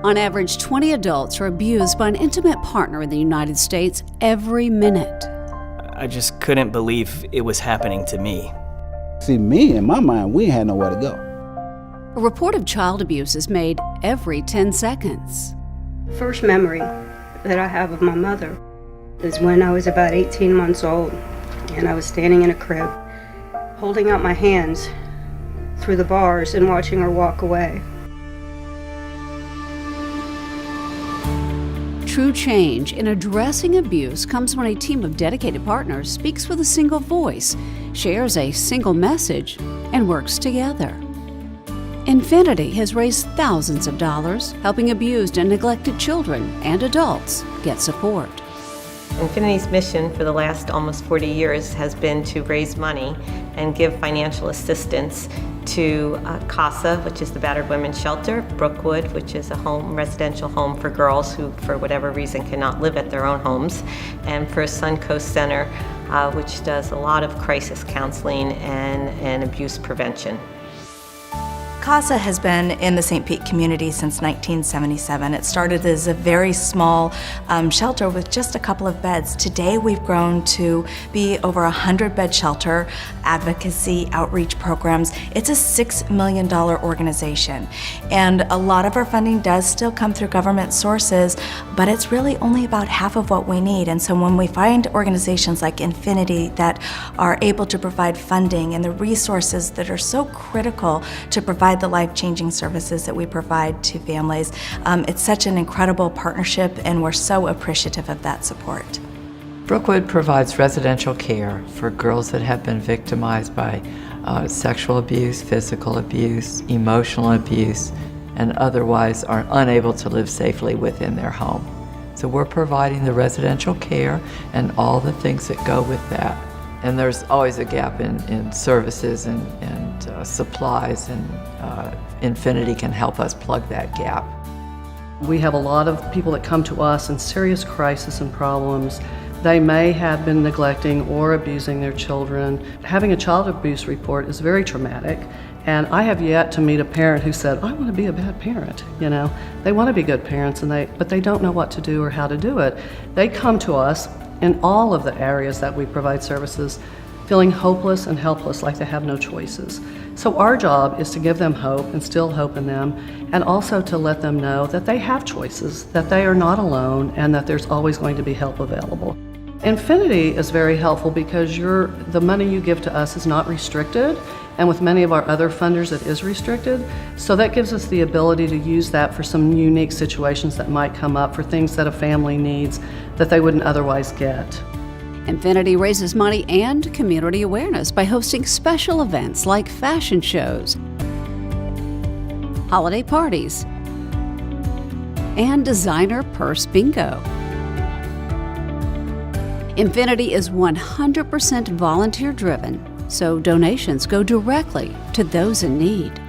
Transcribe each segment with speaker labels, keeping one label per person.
Speaker 1: On average, 20 adults are abused by an intimate partner in the United States every minute.
Speaker 2: I just couldn't believe it was happening to me.
Speaker 3: See, me, in my mind, we had nowhere to go.
Speaker 1: A report of child abuse is made every 10 seconds.
Speaker 4: First memory that I have of my mother is when I was about 18 months old, and I was standing in a crib, holding out my hands through the bars and watching her walk away.
Speaker 1: True change in addressing abuse comes when a team of dedicated partners speaks with a single voice, shares a single message, and works together. Infinity has raised thousands of dollars, helping abused and neglected children and adults get support.
Speaker 5: Infinity's mission for the last almost 40 years has been to raise money and give financial assistance to CASA, which is the Battered Women's Shelter, Brookwood, which is a residential home for girls who, for whatever reason, cannot live at their own homes, and for Suncoast Center, which does a lot of crisis counseling and abuse prevention.
Speaker 6: CASA has been in the St. Pete community since 1977. It started as a very small shelter with just a couple of beds. Today we've grown to be over a 100-bed shelter, advocacy, outreach programs. It's a $6 million organization. And a lot of our funding does still come through government sources, but it's really only about half of what we need. And so when we find organizations like Infinity that are able to provide funding and the resources that are so critical to provide the life-changing services that we provide to families. It's such an incredible partnership, and we're so appreciative of that support.
Speaker 7: Brookwood provides residential care for girls that have been victimized by sexual abuse, physical abuse, emotional abuse, and otherwise are unable to live safely within their home. So we're providing the residential care and all the things that go with that. And there's always a gap in services and supplies, and Infinity can help us plug that gap.
Speaker 8: We have a lot of people that come to us in serious crisis and problems. They may have been neglecting or abusing their children. Having a child abuse report is very traumatic, and I have yet to meet a parent who said, I want to be a bad parent. You know, they want to be good parents, but they don't know what to do or how to do it. They come to us in all of the areas that we provide services, feeling hopeless and helpless, like they have no choices. So our job is to give them hope, instill hope in them, and also to let them know that they have choices, that they are not alone, and that there's always going to be help available. Infinity is very helpful because the money you give to us is not restricted, and with many of our other funders it is restricted. So that gives us the ability to use that for some unique situations that might come up, for things that a family needs that they wouldn't otherwise get.
Speaker 1: Infinity raises money and community awareness by hosting special events like fashion shows, holiday parties, and designer purse bingo. Infinity is 100% volunteer-driven, so donations go directly to those in need.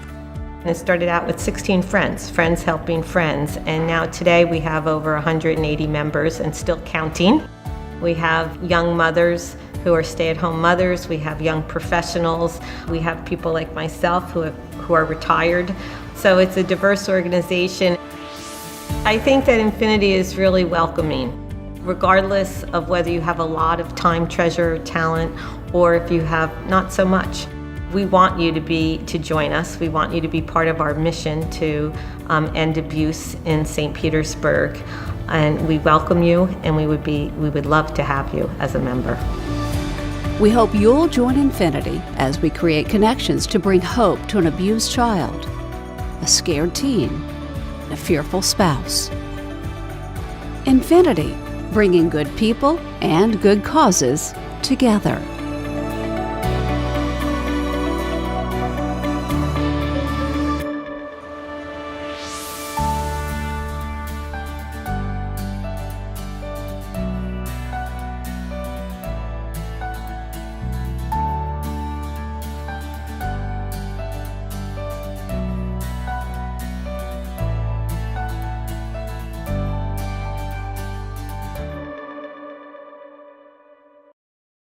Speaker 5: It started out with 16 friends helping friends, and now today we have over 180 members and still counting. We have young mothers who are stay-at-home mothers, we have young professionals, we have people like myself who are retired. So it's a diverse organization. I think that Infinity is really welcoming, regardless of whether you have a lot of time, treasure, talent, or if you have not so much. We want you to join us. We want you to be part of our mission to end abuse in St. Petersburg. And we welcome you, and we would love to have you as a member.
Speaker 1: We hope you'll join Infinity as we create connections to bring hope to an abused child, a scared teen, and a fearful spouse. Infinity, bringing good people and good causes together.